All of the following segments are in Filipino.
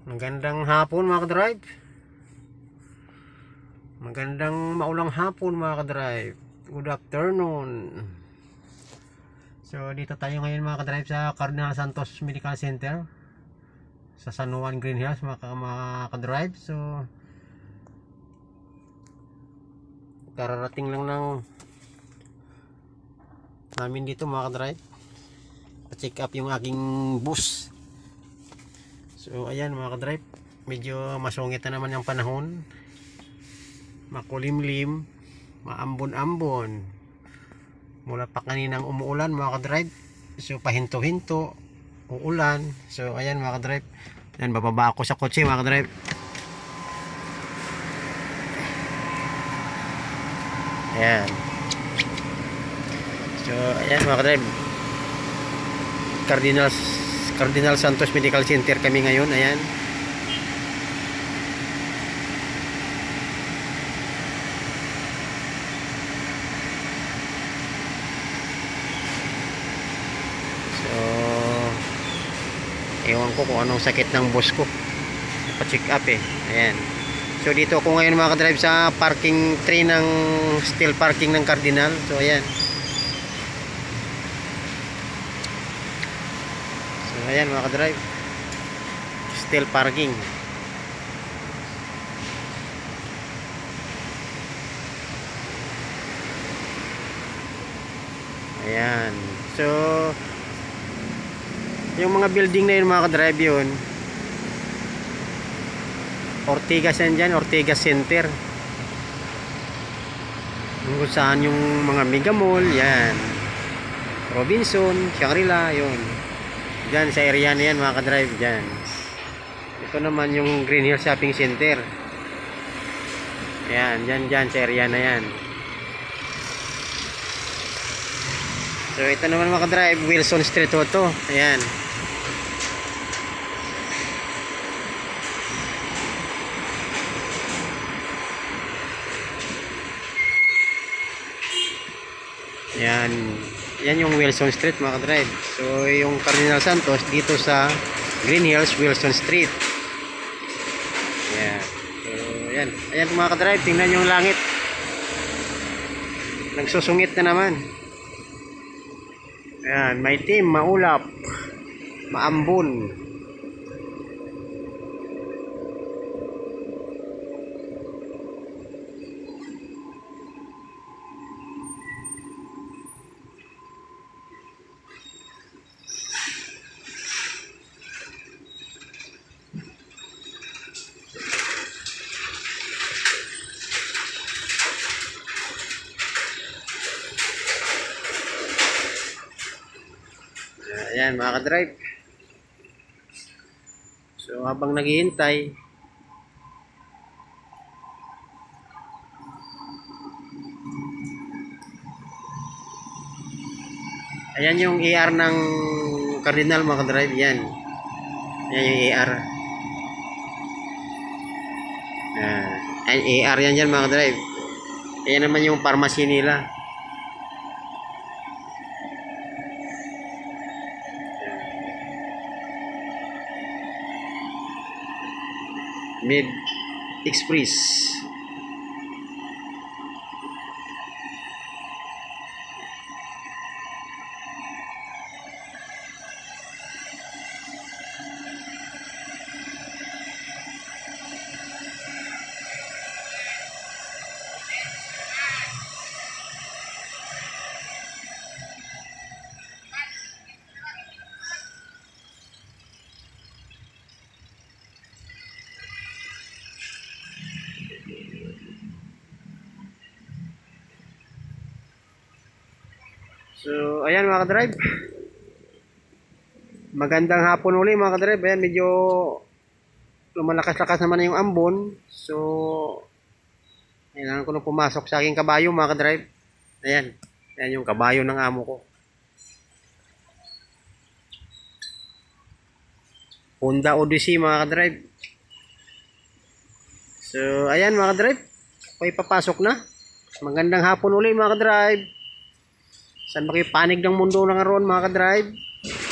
Magandang hapon mga ka-drive. Magandang maulang hapon mga ka-drive. Good afternoon. So dito tayo ngayon mga ka-drive sa Cardinal Santos Medical Center sa San Juan Green Hills mga ka-drive. So kararating lang ng namin dito mga ka-drive. Pa-check up yung aking bus. So ayan mga ka-drive, medyo masungit na naman yung panahon, makulimlim, maambon-ambon mula pa kaninang umuulan mga ka-drive. So pahinto-hinto uulan. So ayan mga ka-drive, yan, bababa ako sa kotse mga ka-drive. Ayan. So ayan mga ka-drive, Cardinal Santos Medical Center kami ngayon. Ayan. So ewan ko kung anong sakit ng boss ko, pa-check up eh. Ayan. So dito ako ngayon mga ka-drive sa parking 3 ng steel parking ng Cardinal. So ayan. Ayan mga ka-drive, steel parking. Ayan. So yung mga building na yun mga ka-drive, yun Ortigas yan dyan, Ortigas Center, kung saan yung mga mega mall, yan, Robinson, Shangri-La, yun dyan sa area na yan mga ka-drive. Dyan, ito naman yung Green Hills Shopping Center. Ayan, dyan sa area na yan. So ito naman mga ka-drive, Wilson Street to. Ayan. Ayan. Yan yung Wilson Street mga ka-drive. So yung Cardinal Santos dito sa Green Hills, Wilson Street. Ayan. So ayan. Ayan mga ka-drive, tingnan yung langit. Nagsusungit na naman. Ayan, may team, maulap, maambon. Ayan mga ka-drive. So habang naghihintay, ayan yung AR ng Cardinal mga ka-drive. Yan. Ayan yung AR. Ayan AR yan dyan mga ka-drive. Ayan naman yung pharmacy nila. Mid Express. So ayan mga ka-drive, magandang hapon uli mga ka-drive. Ayan, medyo lumalakas-lakas naman yung ambon. So kailangan ko nung pumasok sa aking kabayo mga ka-drive. Ayan, ayan yung kabayo ng amo ko, Honda Odyssey mga ka-drive. So ayan mga ka-drive, okay, papasok na. Magandang hapon uli mga ka-drive. Saan ba kayo panig ng mundo na ngayon mga ka-drive?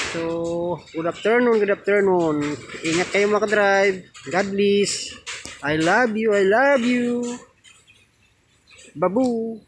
So Good afternoon, good afternoon. Ingat kayo mga ka-drive. God bless. I love you, I love you. Babu.